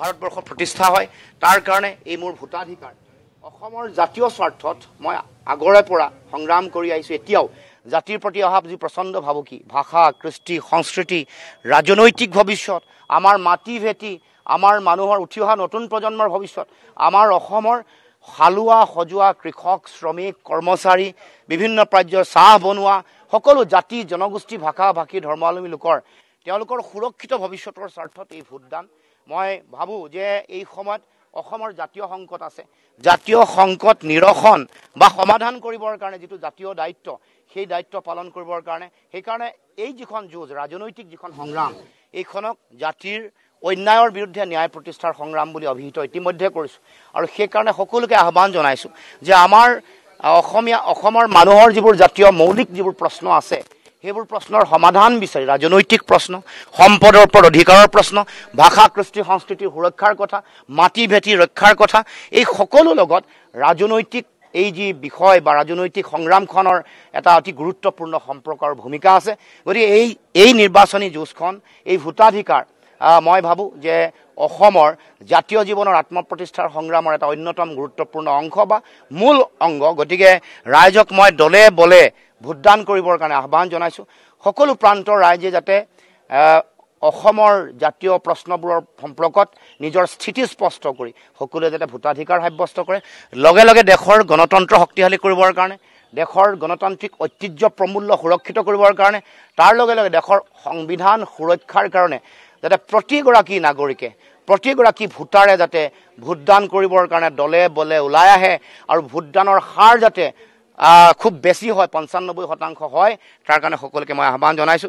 ভাৰতবৰ্ষ প্ৰতিষ্ঠা হয় তাৰ কাৰণে এই মোৰ ভোটাধিকাৰ অসমৰ জাতীয় স্বাৰ্থত মই আগৰে পৰা সংগ্ৰাম কৰি আহিছোঁ। এতিয়াও জাতিৰ প্ৰতি অহা যি প্ৰচণ্ড ভাবুকি, ভাষা, কৃষ্টি, সংস্কৃতি, ৰাজনৈতিক ভৱিষ্যত, আমাৰ মাটি ভেটি, আমাৰ মানুহৰ উঠি অহা নতুন প্ৰজন্মৰ ভৱিষ্যত, আমাৰ অসমৰ হালোৱা সজোৱা কৃষক, শ্ৰমিক, কৰ্মচাৰী, বিভিন্ন পৰ্যায়ৰ চাহ বনোৱা সকলো জাতি, জনগোষ্ঠী, ভাষা ভাষী, ধৰ্মাৱলম্বী লোকৰ তেওঁলোকৰ সুৰক্ষিত ভৱিষ্যতৰ স্বাৰ্থত এই ভোটদান। মই ভাবোঁ যে এই সময়ত অসমৰ জাতীয় সংকট আছে। জাতীয় সংকট নিৰসন বা সমাধান কৰিবৰ কাৰণে যিটো জাতীয় দায়িত্ব, সেই দায়িত্ব পালন কৰিবৰ কাৰণে সেইকাৰণে এই যিখন যুঁজ, ৰাজনৈতিক যিখন সংগ্ৰাম, এইখনক জাতিৰ অন্যায়ৰ বিৰুদ্ধে ন্যায় প্ৰতিষ্ঠাৰ সংগ্ৰাম বুলি অভিহিত ইতিমধ্যে কৰিছোঁ। আৰু সেইকাৰণে সকলোকে আহ্বান জনাইছোঁ যে আমাৰ অসমৰ মানুহৰ যিবোৰ জাতীয় মৌলিক যিবোৰ প্ৰশ্ন আছে, সেইবোৰ প্ৰশ্নৰ সমাধান বিচাৰি, ৰাজনৈতিক প্ৰশ্ন, সম্পদৰ ওপৰত অধিকাৰৰ প্ৰশ্ন, ভাষা, কৃষ্টি, সংস্কৃতিৰ সুৰক্ষাৰ কথা, মাটি ভেটি ৰক্ষাৰ কথা, এই সকলো লগত ৰাজনৈতিক এই যি বিষয় বা ৰাজনৈতিক সংগ্ৰামখনৰ এটা অতি গুৰুত্বপূৰ্ণ সম্পৰ্কৰ ভূমিকা আছে। গতিকে এই নিৰ্বাচনী যুঁজখন, এই ভোটাধিকাৰ, মই ভাবোঁ যে অসমৰ জাতীয় জীৱনৰ আত্মপ্ৰতিষ্ঠাৰ সংগ্ৰামৰ এটা অন্যতম গুৰুত্বপূৰ্ণ অংশ বা মূল অংগ। গতিকে ৰাইজক মই দলে বলে ভোটদান কৰিবৰ কাৰণে আহ্বান জনাইছোঁ। সকলো প্ৰান্তৰ ৰাইজে যাতে অসমৰ জাতীয় প্ৰশ্নবোৰৰ সম্পৰ্কত নিজৰ স্থিতি স্পষ্ট কৰি সকলোৱে যাতে ভোটাধিকাৰ সাব্যস্ত কৰে। লগে লগে দেশৰ গণতন্ত্ৰ শক্তিশালী কৰিবৰ কাৰণে, দেশৰ গণতান্ত্ৰিক ঐতিহ্য প্ৰমূল্য সুৰক্ষিত কৰিবৰ কাৰণে, তাৰ লগে লগে দেশৰ সংবিধান সুৰক্ষাৰ কাৰণে যাতে প্ৰতিগৰাকী নাগৰিকে, প্ৰতিগৰাকী ভোটাৰে যাতে ভোটদান কৰিবৰ কাৰণে দলে বলে ওলাই আহে আৰু ভোটদানৰ হাৰ যাতে খুব বেছি হয়, ৯৫% হয়, তাৰ কাৰণে সকলোকে মই আহ্বান জনাইছোঁ।